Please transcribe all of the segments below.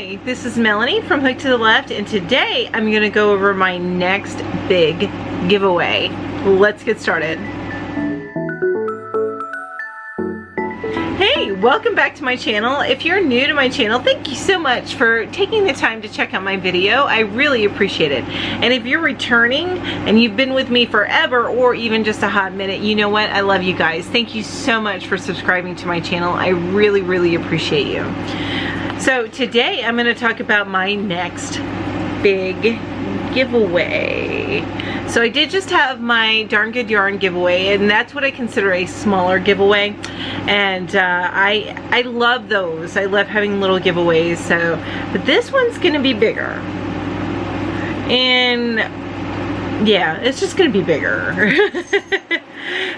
Hi, this is Melanie from Hook to the Left, and today I'm going to go over my next big giveaway. Let's get started. Hey, welcome back to my channel. If you're new to my channel, thank you so much for taking the time to check out my video. I really appreciate it. And if you're returning and you've been with me forever or even just a hot minute, you know what? I love you guys. Thank you so much for subscribing to my channel. I really, really appreciate you. So today I'm going to talk about my next big giveaway. So I did just have my Darn Good Yarn giveaway, and that's what I consider a smaller giveaway. And I love those. I love having little giveaways. So, but this one's going to be bigger. And yeah, it's just going to be bigger.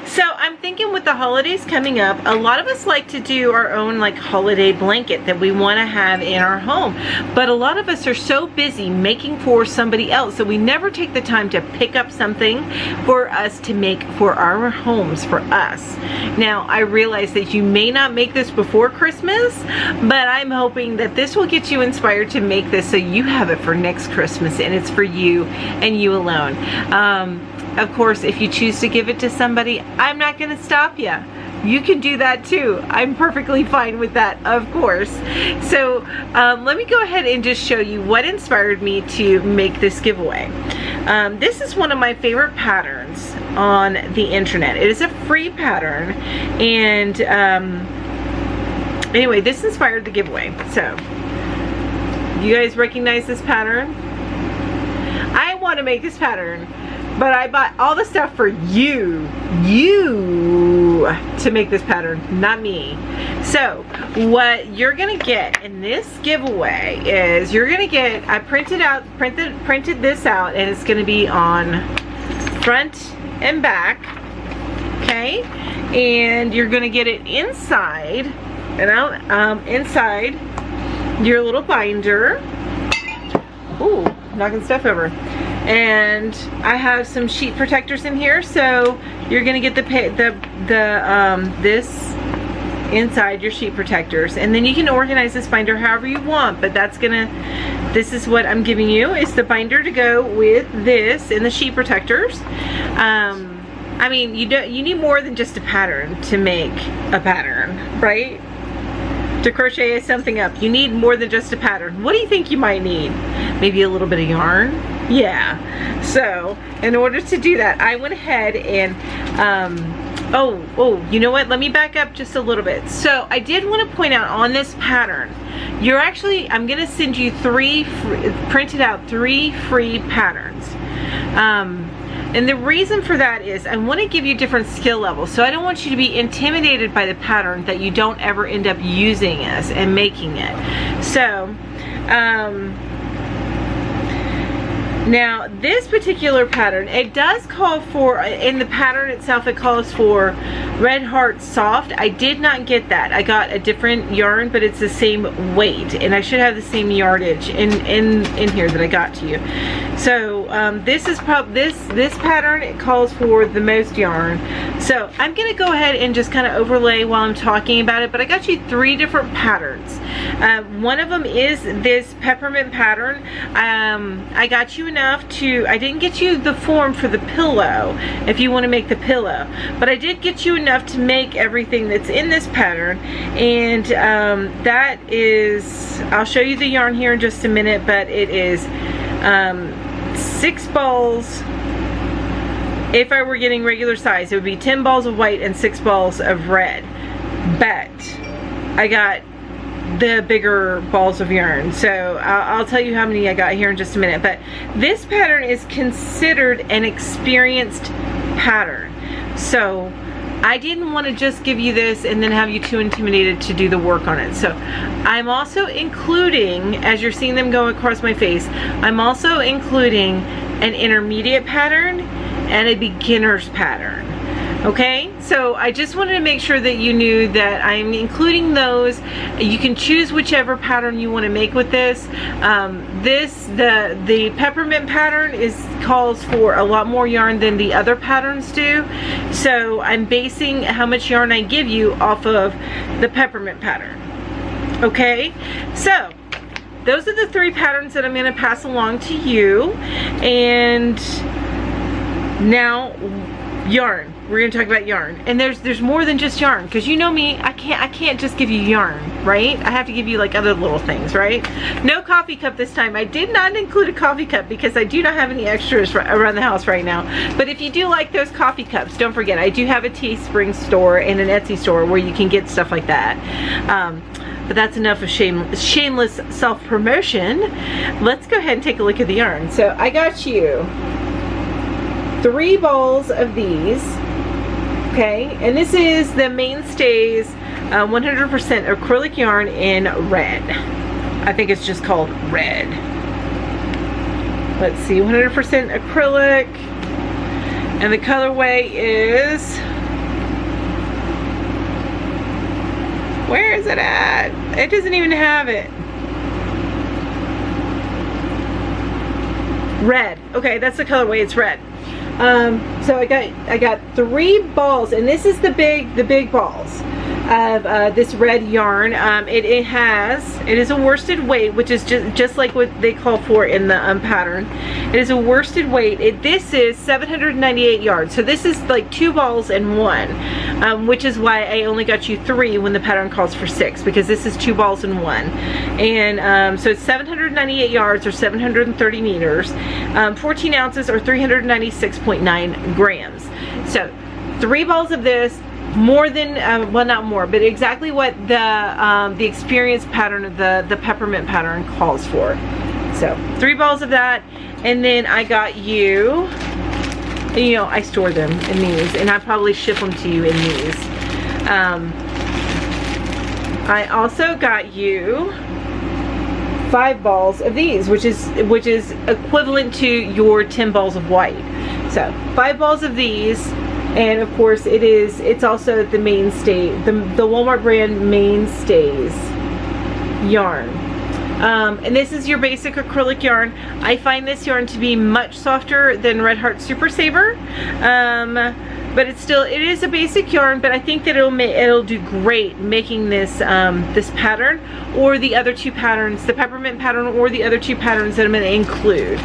So I'm thinking with the holidays coming up, a lot of us like to do our own like holiday blanket that we want to have in our home. But a lot of us are so busy making for somebody else that we never take the time to pick up something for us to make for our homes, for us. Now, I realize that you may not make this before Christmas, but I'm hoping that this will get you inspired to make this so you have it for next Christmas and it's for you and you alone. Of course, if you choose to give it to somebody, I'm not going to stop you. You can do that too. I'm perfectly fine with that, of course. So let me go ahead and just show you what inspired me to make this giveaway. This is one of my favorite patterns on the internet. It is a free pattern, and anyway, this inspired the giveaway. So you guys recognize this pattern? I want to make this pattern, but I bought all the stuff for you to make this pattern, not me. So what you're gonna get in this giveaway is you're gonna get, I printed this out, and it's gonna be on front and back, okay? And you're gonna get it inside and out, inside your little binder. Ooh, knocking stuff over. And I have some sheet protectors in here, so you're gonna get this inside your sheet protectors, and then you can organize this binder however you want. But this is what I'm giving you, is the binder to go with this and the sheet protectors. I mean, you need more than just a pattern to make a pattern, right? To crochet something up, you need more than just a pattern. What do you think you might need? Maybe a little bit of yarn? Yeah. So in order to do that, I went ahead and you know what, let me back up just a little bit. So I did want to point out on this pattern, I'm gonna send you printed out three free patterns. And the reason for that is I want to give you different skill levels. So I don't want you to be intimidated by the pattern that you don't ever end up using this and making it. So now this particular pattern, it does call for, in the pattern itself, it calls for Red Heart Soft. I did not get that. I got a different yarn, but it's the same weight, and I should have the same yardage in here that I got to you. So this pattern, it calls for the most yarn. So I'm gonna go ahead and just kind of overlay while I'm talking about it, but I got you three different patterns. One of them is this peppermint pattern. I got you enough to, I didn't get you the form for the pillow if you want to make the pillow, but I did get you enough to make everything that's in this pattern. And that is, I'll show you the yarn here in just a minute, but it is 6 balls. If I were getting regular size, it would be 10 balls of white and 6 balls of red, but I got the bigger balls of yarn, so I'll tell you how many I got here in just a minute. But this pattern is considered an experienced pattern, so I didn't want to just give you this and then have you too intimidated to do the work on it. So I'm also including, as you're seeing them go across my face, I'm also including an intermediate pattern and a beginner's pattern. Okay, so I just wanted to make sure that you knew that I'm including those. You can choose whichever pattern you want to make with this. The peppermint pattern calls for a lot more yarn than the other patterns do. So I'm basing how much yarn I give you off of the peppermint pattern. Okay, so those are the 3 patterns that I'm going to pass along to you. And now yarn. We're going to talk about yarn. And there's more than just yarn, because you know me, I can't just give you yarn, right? I have to give you like other little things, right? No coffee cup this time. I did not include a coffee cup because I do not have any extras around the house right now. But if you do like those coffee cups, don't forget, I do have a Teespring store and an Etsy store where you can get stuff like that. But that's enough of shameless self-promotion. Let's go ahead and take a look at the yarn. So I got you 3 balls of these. Okay, and this is the Mainstays 100% acrylic yarn in red. I think it's just called red. Let's see, 100% acrylic. And the colorway is... where is it at? It doesn't even have it. Red. Okay, that's the colorway, it's red. So I got 3 balls, and this is the big balls of this red yarn. It is a worsted weight, which is just like what they call for in the pattern. It is a worsted weight. This is 798 yards, so this is like 2 balls and 1, which is why I only got you 3 when the pattern calls for 6, because this is 2 balls and 1. And so it's 798 yards or 730 meters, 14 ounces or 396.9 grams. So 3 balls of this, more than well, not more, but exactly what the experience pattern of the peppermint pattern calls for. So 3 balls of that. And then I got you, you know, I store them in these, and I probably ship them to you in these. I also got you 5 balls of these, which is equivalent to your 10 balls of white. So 5 balls of these. And of course it's also the Mainstay, the Walmart brand Mainstays yarn. And this is your basic acrylic yarn. I find this yarn to be much softer than Red Heart Super Saver. But it is a basic yarn, but I think that it'll do great making this this pattern, or the other 2 patterns, the peppermint pattern or the other 2 patterns that I'm going to include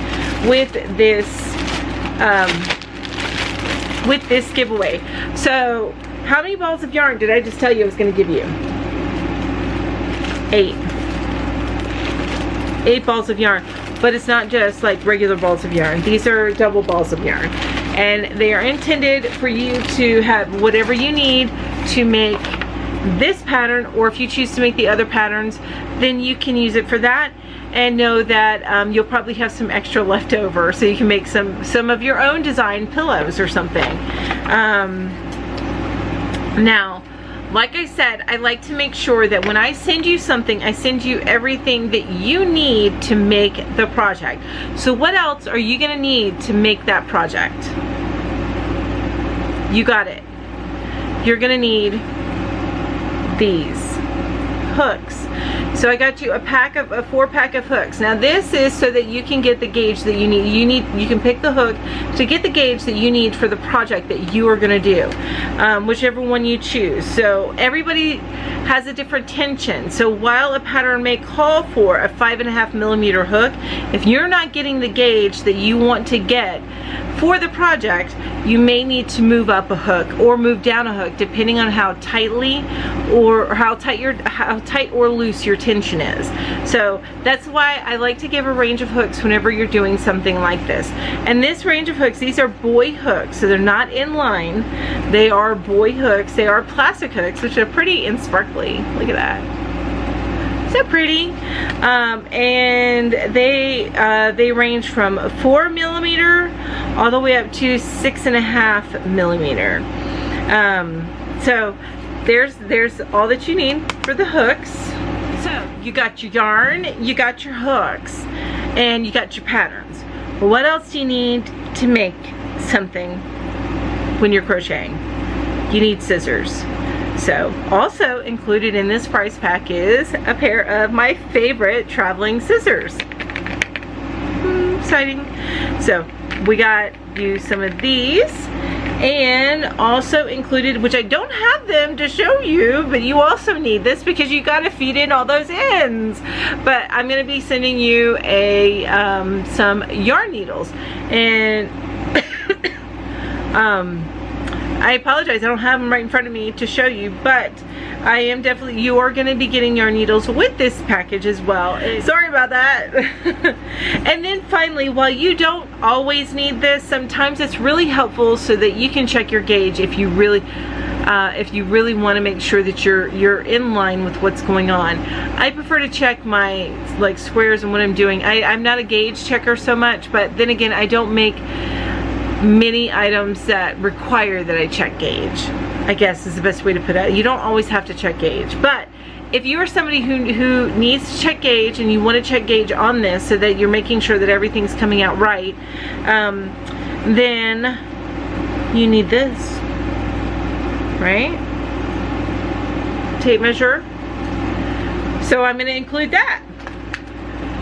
with this giveaway. So how many balls of yarn did I just tell you I was going to give you? 8 balls of yarn. But it's not just like regular balls of yarn. These are double balls of yarn, and they are intended for you to have whatever you need to make this pattern, or if you choose to make the other patterns, then you can use it for that. And know that you'll probably have some extra left over, so you can make some of your own design pillows or something. Now, like I said, I like to make sure that when I send you something, I send you everything that you need to make the project. So what else are you gonna need to make that project? You got it. You're gonna need these hooks. So I got you a 4-pack of hooks. Now this is so that you can get the gauge that you need. You can pick the hook to get the gauge that you need for the project that you are going to do, whichever one you choose. So everybody has a different tension. So while a pattern may call for a 5.5 millimeter hook, if you're not getting the gauge that you want to get for the project, you may need to move up a hook or move down a hook, depending on how tightly or how tight or loose your tension is. So that's why I like to give a range of hooks whenever you're doing something like this. And this range of hooks, these are boy hooks, so they're not in line. They are boy hooks. They are plastic hooks, which are pretty and sparkly. Look at that. So pretty. And they range from 4 millimeter all the way up to 6.5 millimeter. So there's all that you need for the hooks. So you got your yarn, you got your hooks, and you got your patterns. But what else do you need to make something when you're crocheting? You need scissors. So also included in this price pack is a pair of my favorite traveling scissors. Exciting. So we got you some of these, And also included, which I don't have them to show you, but you also need this because you got to feed in all those ends. But I'm going to be sending you a some yarn needles, and I apologize, I don't have them right in front of me to show you, but I am definitely, you are going to be getting yarn needles with this package as well. Sorry about that. And then finally, while you don't always need this, sometimes it's really helpful so that you can check your gauge if you really want to make sure that you're in line with what's going on. I prefer to check my like squares and what I'm doing. I'm not a gauge checker so much, but then again, I don't make many items that require that I check gauge, I guess is the best way to put it. You don't always have to check gauge, but if you are somebody who needs to check gauge and you want to check gauge on this so that you're making sure that everything's coming out right, then you need this, right? Tape measure. So I'm going to include that.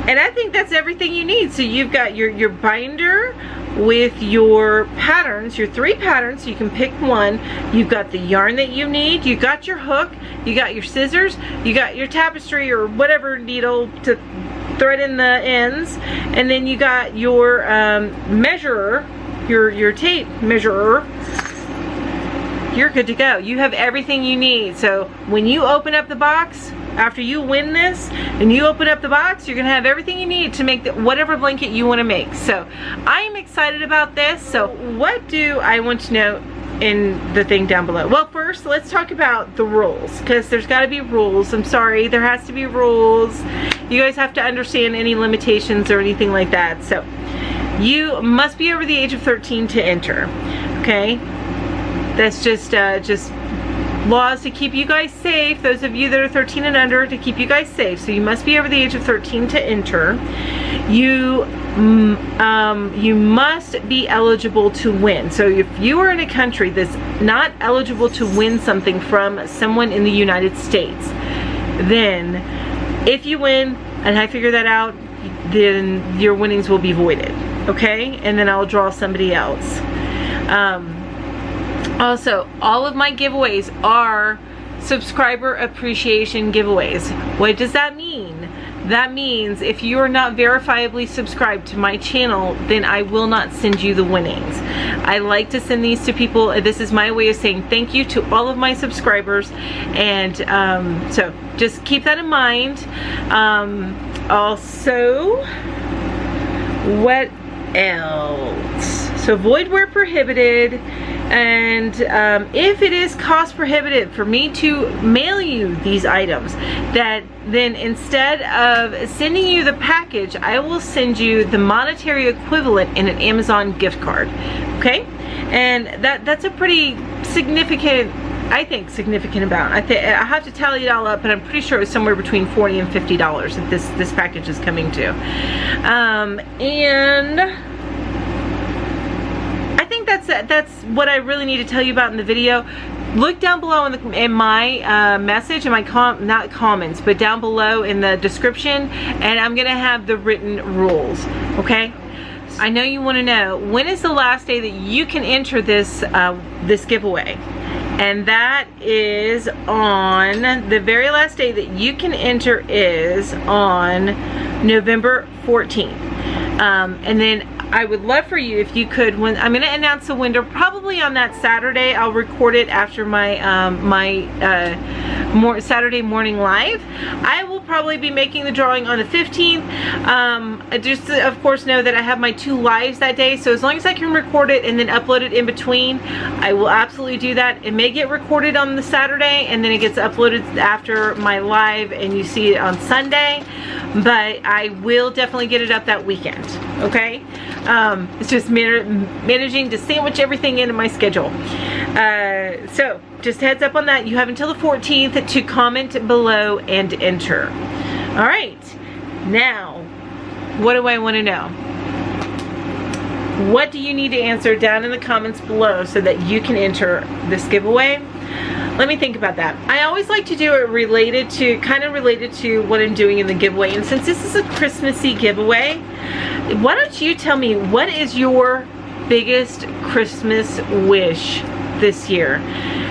And I think that's everything you need. So you've got your binder with your patterns, your 3 patterns, so you can pick one. You've got the yarn that you need, you got your hook, you got your scissors, you got your tapestry or whatever needle to thread in the ends, and then you got your measurer, your tape measurer. You're good to go. You have everything you need. So when you open up the box, after you win this and you open up the box, you're gonna have everything you need to make whatever blanket you want to make. So I'm excited about this. So what do I want to know in the thing down below? Well, first let's talk about the rules, because there's got to be rules. I'm sorry, there has to be rules. You guys have to understand any limitations or anything like that. So you must be over the age of 13 to enter. Okay, that's just laws to keep you guys safe. Those of you that are 13 and under, to keep you guys safe. So you must be over the age of 13 to enter. You must be eligible to win. So if you are in a country that's not eligible to win something from someone in the United States, then if you win and I figure that out, then your winnings will be voided. Okay, and then I'll draw somebody else. Also, all of my giveaways are subscriber appreciation giveaways. What does that mean? That means if you are not verifiably subscribed to my channel, then I will not send you the winnings. I like to send these to people. This is my way of saying thank you to all of my subscribers, and so just keep that in mind. Also, what else? So void where prohibited. And if it is cost prohibitive for me to mail you these items, that then instead of sending you the package, I will send you the monetary equivalent in an Amazon gift card. Okay, and that's a pretty significant, I think, significant amount. I have to tally it all up, but I'm pretty sure it was somewhere between $40 and $50 that this package is coming to. And I think that's what I really need to tell you about in the video. Look down below in my message, in my not comments, but down below in the description, and I'm gonna have the written rules. Okay, I know you want to know, when is the last day that you can enter this this giveaway? And that is on, the very last day that you can enter is on November 14th. And then I would love for you if you could, when I'm going to announce the winner probably on that Saturday. I'll record it after my Saturday morning live. I will probably be making the drawing on the 15th. Just of course know that I have my 2 lives that day, so as long as I can record it and then upload it in between, I will absolutely do that. It may get recorded on the Saturday and then it gets uploaded after my live and you see it on Sunday, but I will definitely get it up that weekend. Okay, it's just managing to sandwich everything into my schedule. So just heads up on that. You have until the 14th to comment below and enter. All right, now what do I want to know? What do you need to answer down in the comments below so that you can enter this giveaway? Let me think about that. I always like to do it kind of related to what I'm doing in the giveaway. And since this is a Christmassy giveaway, why don't you tell me, what is your biggest Christmas wish this year?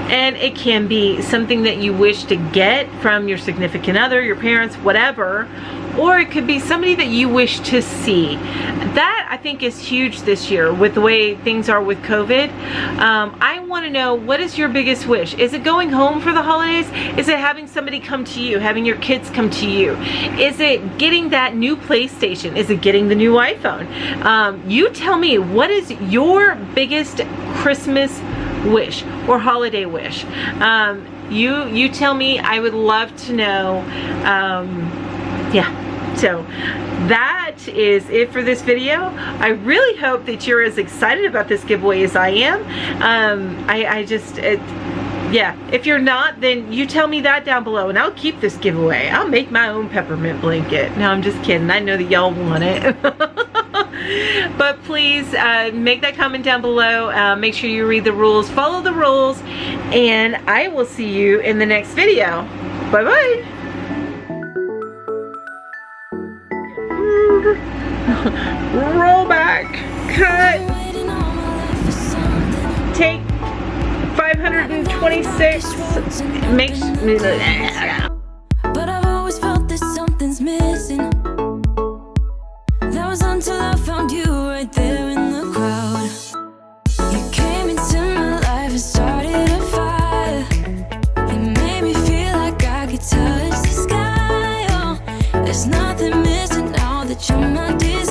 And it can be something that you wish to get from your significant other, your parents, whatever, or it could be somebody that you wish to see. That I think is huge this year with the way things are with COVID. I want to know, what is your biggest wish? Is it going home for the holidays? Is it having somebody come to you, having your kids come to you? Is it getting that new PlayStation? Is it getting the new iPhone? You tell me, what is your biggest Christmas wish or holiday wish? You tell me. I would love to know. Yeah, so that is it for this video. I really hope that you're as excited about this giveaway as I am. Yeah, if you're not, then you tell me that down below and I'll keep this giveaway. I'll make my own peppermint blanket. No, I'm just kidding. I know that y'all want it. But please make that comment down below. Make sure you read the rules, follow the rules, and I will see you in the next video. Bye-bye. Roll back, cut, take 526, makes